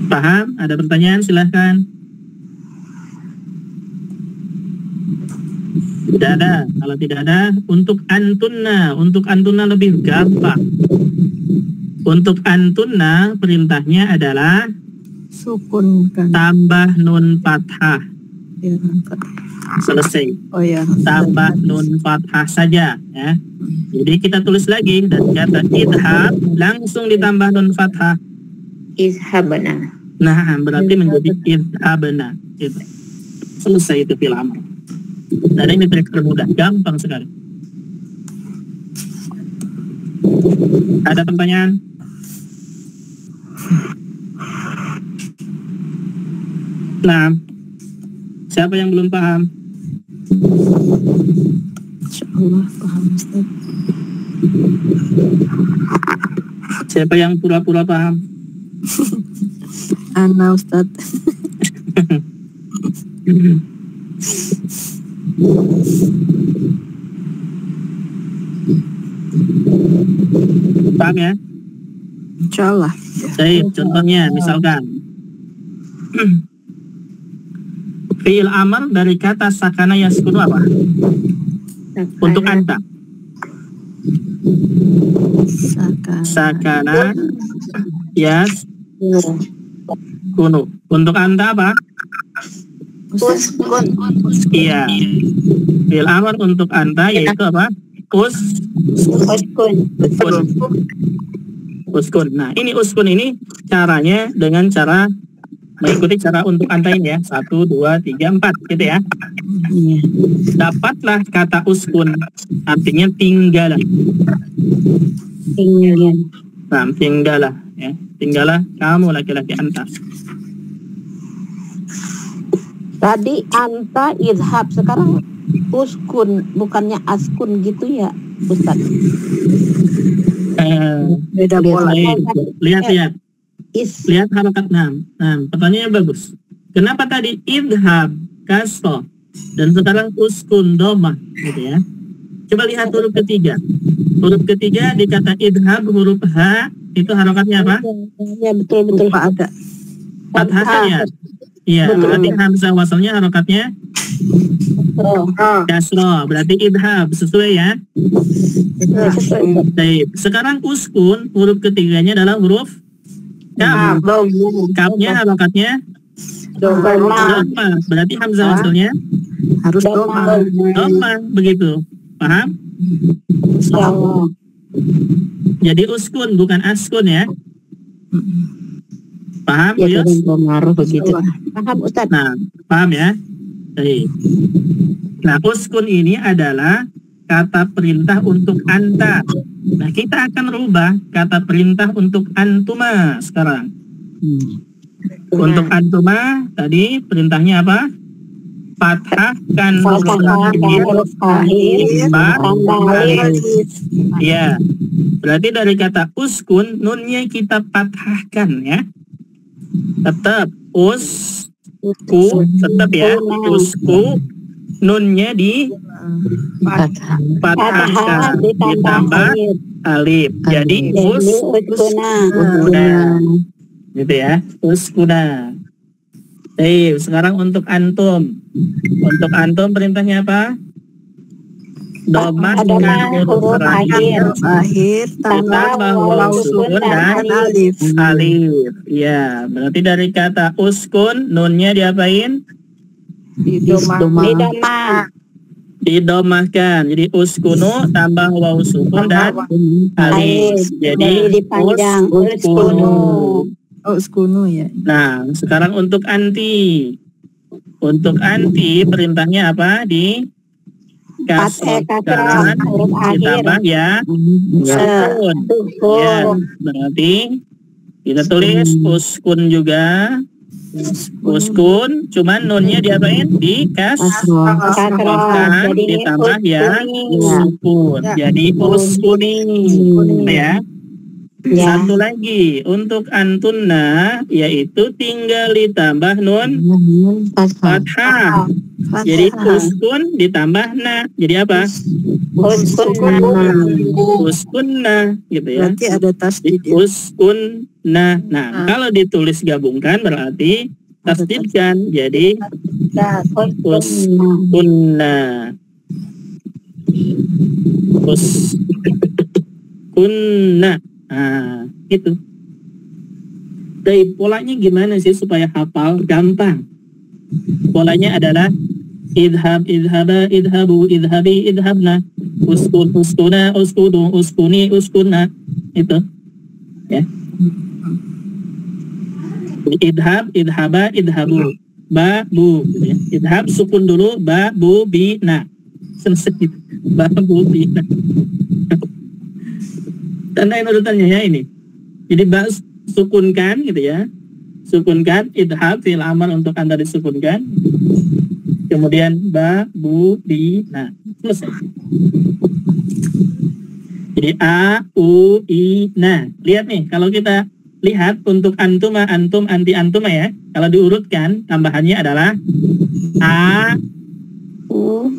Paham? Ada pertanyaan? Silahkan. Tidak ada. Kalau tidak ada, untuk antunna lebih gampang. Untuk antunna perintahnya adalah Sukun kan. tambah nun fathah. Ya. Selesai. Oh ya. Tambah nun fathah saja ya. Jadi kita tulis lagi dan kata idhab langsung ditambah nun fathah. Izhabna. Nah, berarti menjadi idhabna. Gitu. Selesai itu fil amr. Dan ini trik termudah, gampang sekali. Ada pertanyaan? Nah, siapa yang belum paham? Insyaallah paham Ustaz. Siapa yang pura-pura paham? Ana Ustaz. Paham ya? Insyaallah. Baik, contohnya misalkan fi'il amr dari kata sakana yaskunu apa? Untuk anta. Sakana yaskunu. Untuk anta apa? Uskun. Iya. Fi'il amr untuk anta yaitu apa? Uskun. Nah, ini uskun ini caranya dengan cara mengikuti cara untuk anta ini ya. 1, 2, 3, 4 gitu ya. Dapatlah kata uskun, artinya tinggallah. Nah, tinggallah ya. Tinggallah kamu laki-laki anta. Tadi anta idhab, sekarang uskun, bukannya askun gitu ya Ustaz? Beda pola. Lihat harokat nam. Nah, pertanyaannya bagus. Kenapa tadi idhab kasroh dan sekarang uskun domah gitu ya? Coba lihat huruf ketiga. Huruf ketiga di kata idhab huruf h itu harokatnya apa? Ya betul. Ada. Fathah saja. Iya, berarti hamzah wasalnya harokatnya kasroh. Berarti idhab sesuai ya. Baik. Sekarang uskun huruf ketiganya adalah huruf kaf. Kafnya harokatnya Doma. Berarti hamzah asalnya Harus doma. doma, begitu. Paham? Insyaallah. Jadi uskun bukan askun ya. Paham, Ya Yus? turun pengaruh begitu. Paham Ustaz? Nah, paham ya? Baik. Nah, uskun ini adalah kata perintah untuk anta. Nah, kita akan rubah kata perintah untuk antuma sekarang. Untuk antuma tadi perintahnya apa? Fathahkan huruf akhir. Ya, berarti dari kata uskun nunnya kita fathahkan ya. Tetap usku, tetap ya. Usku nunnya di fathahkan ditambah alif. Jadi uskuna. Gitu ya. Uskuna. Baik, sekarang untuk antum. Untuk antum perintahnya apa? Domaskan huruf Akhir tambah waw sukun dan alif. Ya, berarti dari kata uskun nunnya diapain? Didomahkan. Jadi uskunu tambah waw sukun dan alif. Jadi uskunu. Uskunu ya. Nah, sekarang untuk anti. Untuk anti perintahnya apa? Di kasrohkan ditambah ya sukun. Ya, berarti kita tulis uskun juga. Uskun, cuman nunnya diapain? Di kasrohkan ditambah ya sukun. Jadi uskuni. Ya. Satu lagi untuk antunna yaitu tinggal ditambah nun fathah. Jadi uskun ditambah na. Jadi apa? Uskunna gitu ya. Berarti ada tasdid. Uskunna. Nah, kalau ditulis gabungkan berarti tasdidkan. Jadi uskunna. Uskunna. Nah, gitu. Dari polanya gimana sih supaya hafal? Gampang. Polanya adalah idhab, idhaba, idhabu, idhabi, idhabna. Uskun, uskuna, uskudu, uskuni, uskunna. Itu. Ya. Idhab, idhaba, idhabu. Ba, bu. Gitu ya. Idhab, sukun dulu. Ba, bu, bi, na. Selesai. Ba, bu, bi, na. Tandai urutannya ya ini. Jadi ba sukunkan gitu ya. Sukunkan idhab fi'il amar untuk anda disukunkan. Kemudian ba bu di nah selesai. Jadi a u i na. Lihat nih kalau kita lihat untuk antuma antum anti antuma ya. Kalau diurutkan tambahannya adalah a u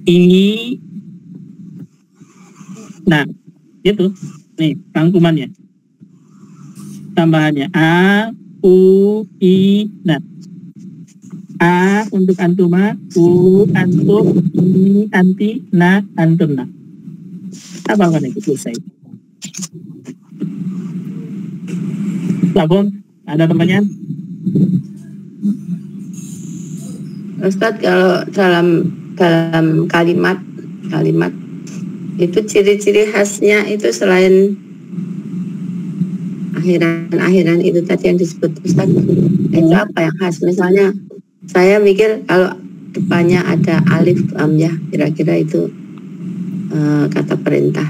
i. Nah, itu nih rangkumannya. Tambahannya a, u, i, nah. A untuk antuma, u, antum, i, anti, na, antum, nah. Apa kan itu selesai? Labung, ada pertanyaan? Ustadz, kalau dalam kalimat itu ciri-ciri khasnya itu selain akhiran itu tadi yang disebut Ustaz, itu apa yang khas? Misalnya saya mikir kalau depannya ada alif lam ya, kira-kira itu kata perintah.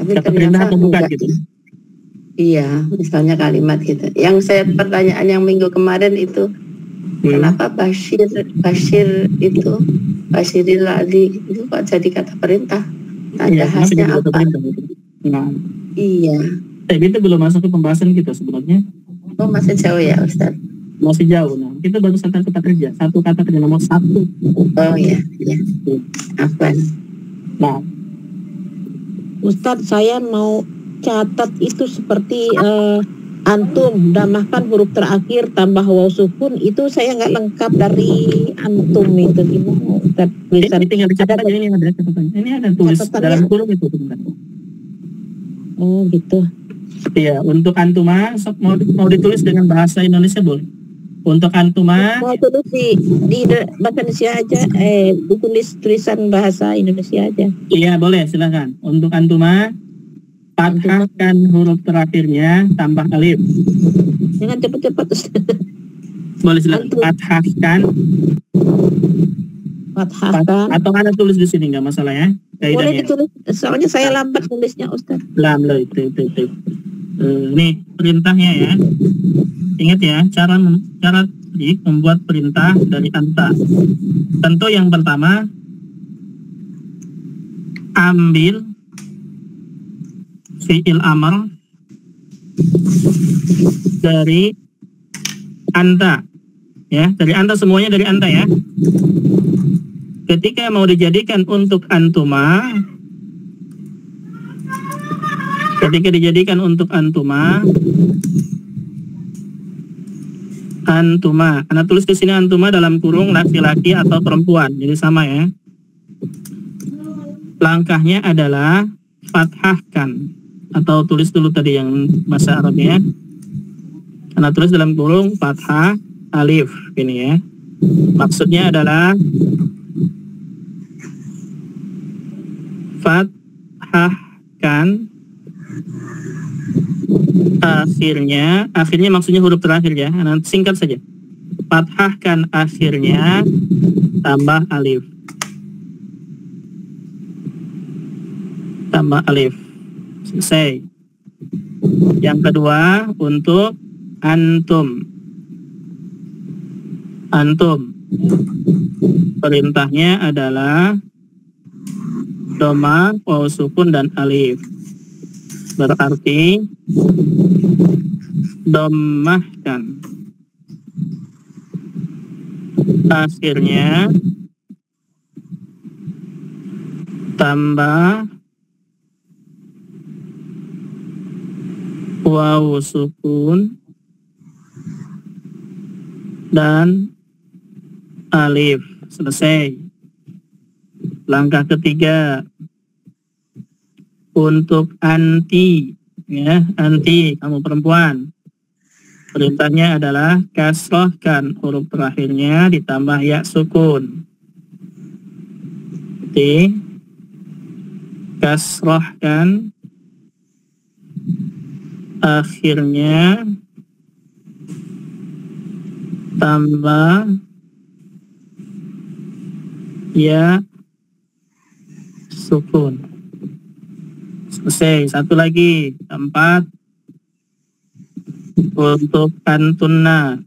Tapi kata perintah atau bukan gitu? Iya, misalnya kalimat gitu. Yang saya pertanyaan yang minggu kemarin itu kenapa Bashir itu Bashiril Ali itu kok jadi kata perintah? Tanda khasnya apa? Nah, iya. Tapi itu belum masuk ke pembahasan kita sebenarnya. Oh, masih jauh ya Ustaz? Masih jauh. Nah, kita baru satu kata kerja. Satu kata kerja nomor 1. Oh iya, iya. Apa? Nah, Ustadz, saya mau catat itu seperti antum tambahkan huruf terakhir tambah waw sukun, itu saya nggak lengkap dari antum itu gimana Ustaz? ini tinggal dicatat aja, ini ada catatan. Ini ada tulis dalam kurung itu sebentar. Oh gitu. Iya, untuk antuma mau ditulis dengan bahasa Indonesia boleh. Untuk antuma Mau tulis di bahasa Indonesia aja, ditulis tulisan bahasa Indonesia aja. iya boleh, silakan. Untuk antuma fathahkan huruf terakhirnya tambah alif. Jangan cepat-cepat Ustaz. Boleh silakan. Fathahkan Fathahkan. atau Anda tulis di sini nggak masalah ya. Boleh Kaidahnya. ditulis, soalnya saya lambat tulisnya Ustaz. Lam lo itu. Nih perintahnya ya. Ingat ya, cara membuat perintah dari anta. Tentu yang pertama ambil fi'il amr dari anta. Ya, dari anta, semuanya dari anta ya. Ketika mau dijadikan untuk antuma, antuma, Anda tulis di sini antuma dalam kurung laki-laki atau perempuan, jadi sama ya. Langkahnya adalah fathahkan, atau tulis dulu tadi yang bahasa Arabnya. Anda tulis dalam kurung fathah alif, ini ya. Maksudnya adalah fathahkan akhirnya maksudnya huruf terakhir ya. Nanti singkat saja. Fathahkan akhirnya tambah alif. Selesai. Yang kedua untuk antum. Perintahnya adalah doma, waw sukun dan alif. Berarti domahkan akhirnya tambah waw sukun dan alif. Selesai. Langkah ketiga untuk anti, ya, anti kamu perempuan. Perintahnya adalah kasrohkan huruf terakhirnya ditambah ya sukun. Kasrohkan akhirnya tambah ya sukun. Selesai. Satu lagi, 4 untuk antuna.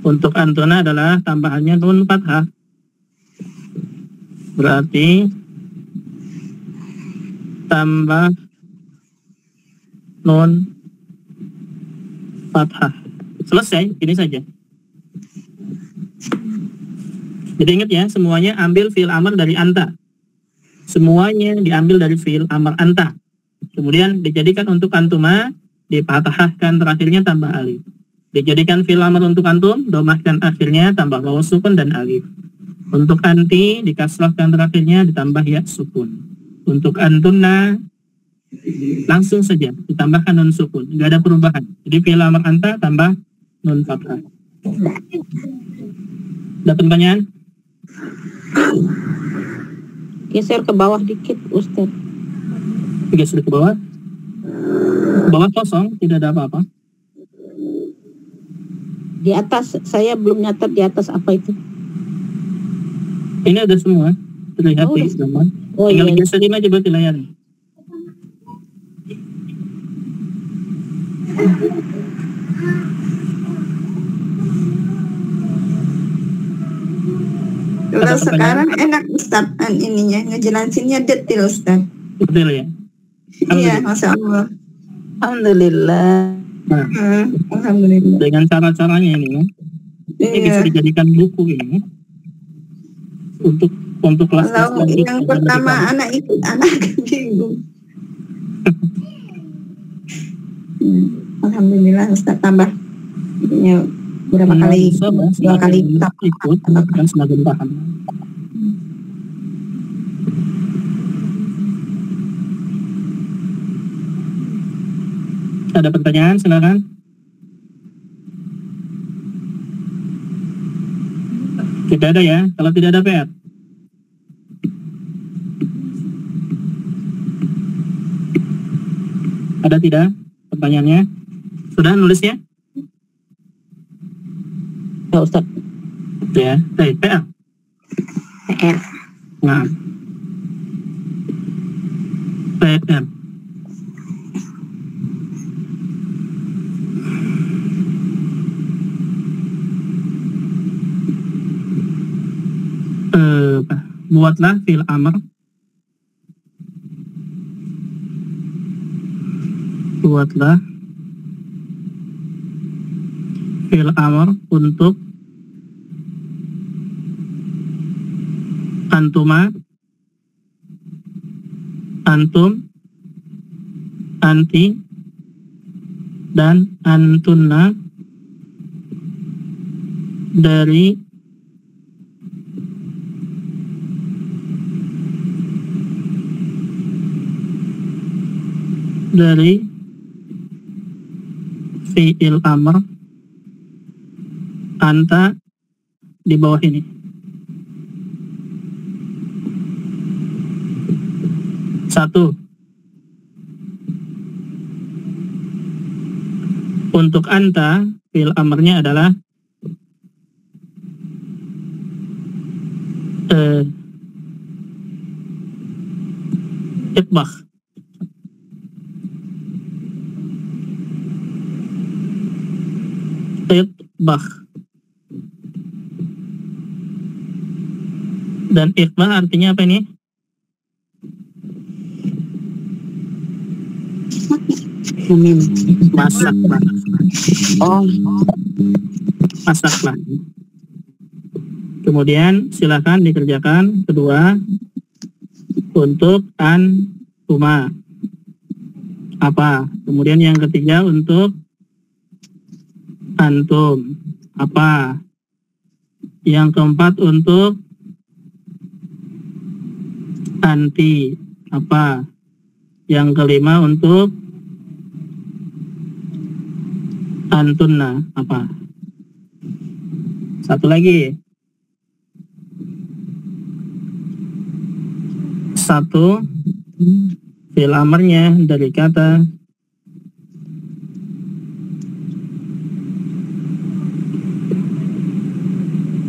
Untuk antuna adalah tambahannya nun fathah. Berarti tambah nun fathah. Selesai, ini saja. Jadi ingat ya, semuanya ambil fi'il amr dari anta. Semuanya diambil dari fi'il amr anta. Kemudian dijadikan untuk antuma, dipathahkan terakhirnya tambah alif. Dijadikan fi'il amr untuk antum, domahkan akhirnya tambah waw sukun dan alif. Untuk anti, dikasrahkan terakhirnya ditambah ya sukun. Untuk antunna, langsung saja ditambahkan nun sukun, nggak ada perubahan. Jadi fi'il amr anta tambah nun fathah. Ada pertanyaan? Geser ke bawah dikit Ustaz. Geser ke bawah. Bawah kosong, tidak ada apa-apa. Di atas, saya belum nyatat di atas apa itu. Ini ada semua terlihat Oh, di udah. teman. Oh Tinggal iya. geserin aja berarti layarnya. Kalau Ada sekarang enak Ustaz ininya, ngejelasinnya detail Ustaz. Betul ya. Iya, Masya Allah. Alhamdulillah. Nah, Alhamdulillah. dengan cara-caranya ini ya. Ini bisa Iya. dijadikan buku ini untuk kelas Kalau yang pertama anak ikut anak bingung. Alhamdulillah Ustaz tambah ya, berapa kali, 2 kali ikut dan semakin paham. Ada pertanyaan, silakan. Tidak ada ya. Kalau tidak ada PR. Ada tidak pertanyaannya? Sudah nulisnya? Ya Ustaz. Ya, baik. PR. PR. Nah. PR. Buatlah fi'il amr. Buatlah fi'il amr untuk antuma, antum, anti, dan antunna dari fi'il amr anta di bawah ini. Satu, untuk anta fi'il amrnya adalah itbakh. Itbakh. Dan itbakh artinya apa ini? Masaklah. Oh, Masaklah. Kemudian silakan dikerjakan. Kedua, untuk antuma apa? Kemudian yang ketiga untuk antum apa? Yang keempat untuk anti apa? Yang kelima untuk antunna apa? Satu lagi. Satu, fi'il amrnya dari kata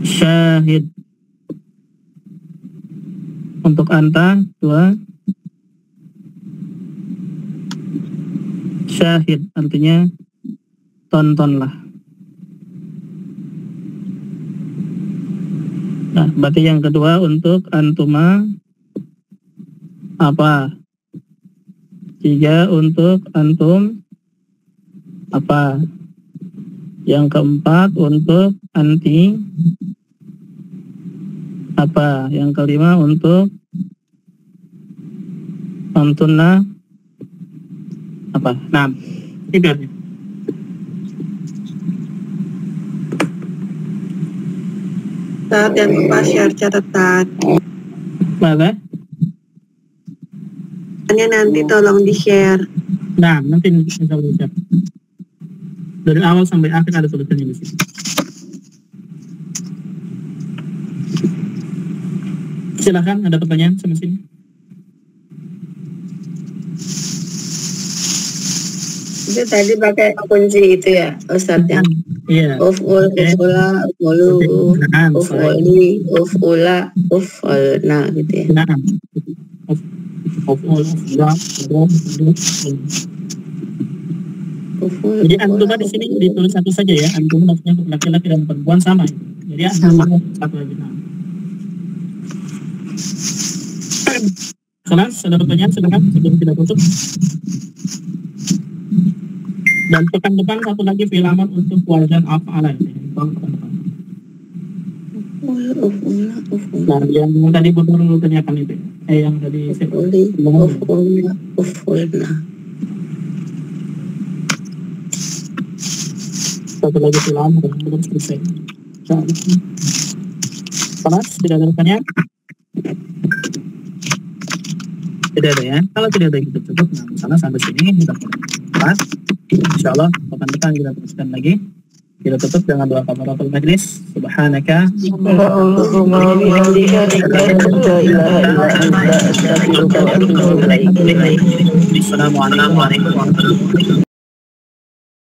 syahid. Untuk anta, dua, syahid artinya tontonlah. Nah, berarti yang kedua untuk antuma apa? Tiga untuk antum apa? Yang keempat untuk anti apa? Yang kelima untuk antunna apa? Nah, ini biarnya. Saat yang lupa share catatan. Mana? Nanti tolong di-share. Nah, nanti bisa belajar. Dari awal sampai akhir ada tulisannya di sini. Silakan, ada pertanyaan sampai sini. Itu tadi pakai kunci itu ya, Ustadz ya. Iya. Uf'ul, uf'ula, uf'ulu, uf'uli, uf'ula, uf'ulna gitu ya. Nah, jadi antuma di sini ditulis satu saja ya. Antuma maksudnya untuk laki-laki dan perempuan sama. Jadi antuma satu lagi. Nah. Kelas, ada pertanyaan silakan sebelum kita tutup. Dan pekan depan satu lagi fi'il amr untuk wazan af'ala ini. Nah, yang tadi betul tanyakan itu. Yang tadi satu lagi fi'il amr belum selesai. Kelas, tidak ada pertanyaan? Tidak ada ya. Kalau tidak ada kita cukup, nah misalnya sampai sini kita kelas. Insyaallah pekan depan kita teruskan lagi. Kita tutup dengan doa kafaratul majlis. Subhanaka Allahumma bihamdika asyhadu an la ilaha illa anta astaghfiruka wa atubu ilaik. Assalamualaikum warahmatullahi wabarakatuh.